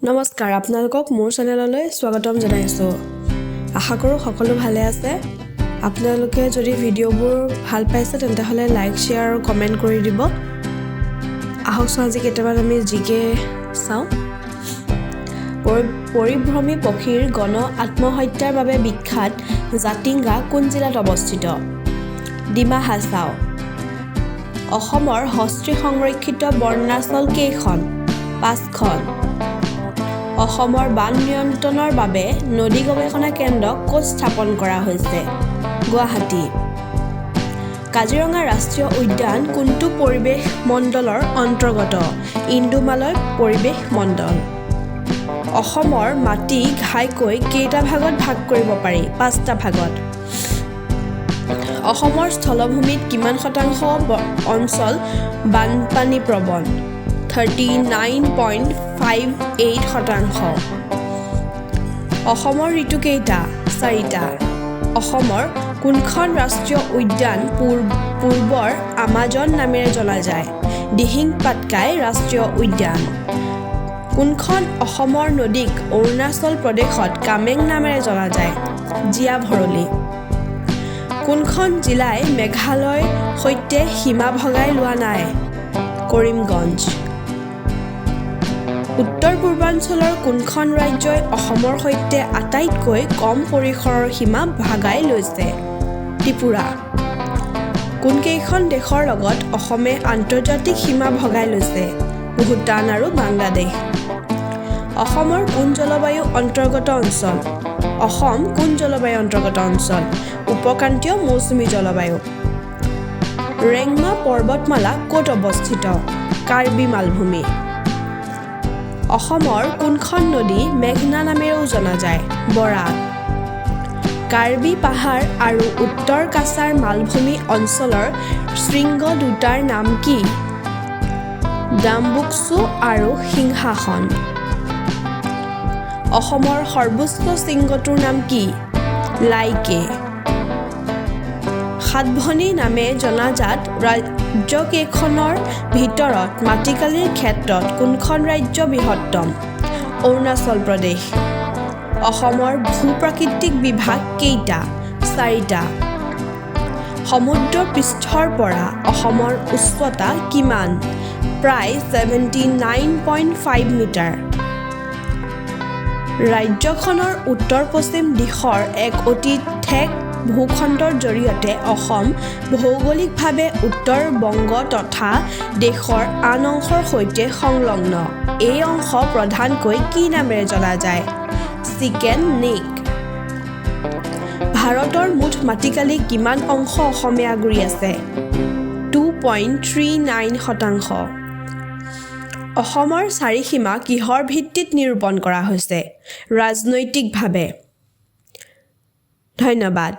নমস্কাৰ আপোনালোকক মোৰ চেনেললৈ স্বাগতম জনাইছো আশা কৰো সকলো ভালে আছে আপোনালোকে যদি ভিডিঅ'বোৰ ভাল পাইছে তেন্তে হলে লাইক শেয়াৰ আৰু কমেন্ট কৰি দিব আহকচোন আজি কেইটামান আমি জিকে চাও পৰিভ্ৰমী পক্ষীৰ গণ আত্মহত্যাৰ বাবে বিখ্যাত জাতিংগা কোন জিলাত অৱস্থিত ডিমা হাছাও অসমৰ হস্ত্ৰী সংৰক্ষিত বৰ্ণাচল কেইখন 5খন অসমৰ বান নিয়ন্ত্ৰণৰ বাবে নদী গৱেষণা কেন্দ্ৰ ক'ত স্থাপন কৰা হৈছে গুৱাহাটী কাজিৰঙা ৰাষ্ট্ৰীয় উদ্যান কোনটো পৰিৱেশ মণ্ডলৰ অন্তৰ্গত ইণ্ডোমালয় পৰিৱেশ মণ্ডল অসমৰ মাটি ঘাইকৈ কেইটা ভাগত ভাগ কৰিব পাৰি 5টা ভাগত অসমৰ স্থলভূমিত কিমান শতাংশ অঞ্চল বানপানী প্ৰবণ 39.58 শতাংশ অসমৰ ঋতু কেইটা 4টা অসমৰ কোনখন ৰাষ্ট্ৰীয় উদ্যান পূৰ্বৰ আমাজন নামেৰে জনা যায় দিহিং পাটকাই ৰাষ্ট্ৰীয় উদ্যান কোনখন অসমৰ নদীক অৰুণাচল প্ৰদেশত কামেং নামেৰে জনা যায় জিয়া ভৰলী কোনখন জিলাই মেঘালয়ৰ সৈতে সীমা ভগাই লোৱা নাই কৰিমগঞ্জ উত্তৰ পূৰ্বাঞ্চলৰ কোনখন ৰাজ্যই অসমৰ সৈতে আটাইতকৈ কম পৰিসৰৰ সীমা ভাগাই লৈছে ত্ৰিপুৰা কোনকেইখন দেশৰ লগত অসমে আন্তৰ্জাতিক সীমা ভগাই লৈছে ভূটান আৰু বাংলাদেশ অসমৰ কোন জলবায়ু অন্তৰ্গত অঞ্চল অসম কোন জলবায়ু অন্তৰ্গত অঞ্চল উপক্ৰান্তীয় মৌচুমী জলবায়ু ৰেংমা পৰ্বতমালা ক'ত অৱস্থিত কাৰ্বি মালভূমি অসমৰ কোনখন নদী মেঘনা নামেৰেও জনা যায় বৰাক কাৰ্বি পাহাৰ আৰু উত্তৰ কাছাৰ মালভূমি অঞ্চলৰ শৃংগ দুটাৰ নাম কি ডাম্বুকচু আৰু সিংহাসন অসমৰ সৰ্বোচ্চ শৃংগটোৰ নাম কি লাইকে সাতভনী নামে জনাজাত ৰাজ্যকেইখনৰ ভিতৰত মাটিকালিৰ ক্ষেত্ৰত কোনখন ৰাজ্য বৃহত্তম অৰুণাচল প্ৰদেশ অসমৰ ভূ-প্ৰাকৃতিক বিভাগ কেইটা 4টা সমুদ্ৰ পৃষ্ঠৰ পৰা অসমৰ উচ্চতা কিমান প্ৰায় 79.5 মিটাৰ ৰাজ্যখনৰ উত্তৰ-পশ্চিম দিশৰ এক অতি ঠেক ভূখণ্ডৰ জৰিয়তে অসম ভৌগোলিকভাৱে উত্তৰ বংগ তথা দেশৰ আন অংশৰ সৈতে সংলগ্ন এই অংশ প্ৰধানকৈ কি নামেৰে জনা যায় চিকেন নেক ভাৰতৰ মুঠ মাটিকালি কিমান অংশ অসমে আগুৰি আছে 2.39 শতাংশ অসমৰ চাৰিসীমা কিহৰ ভিত্তিত নিৰূপণ কৰা হৈছে ৰাজনৈতিকভাৱে ধন্যবাদ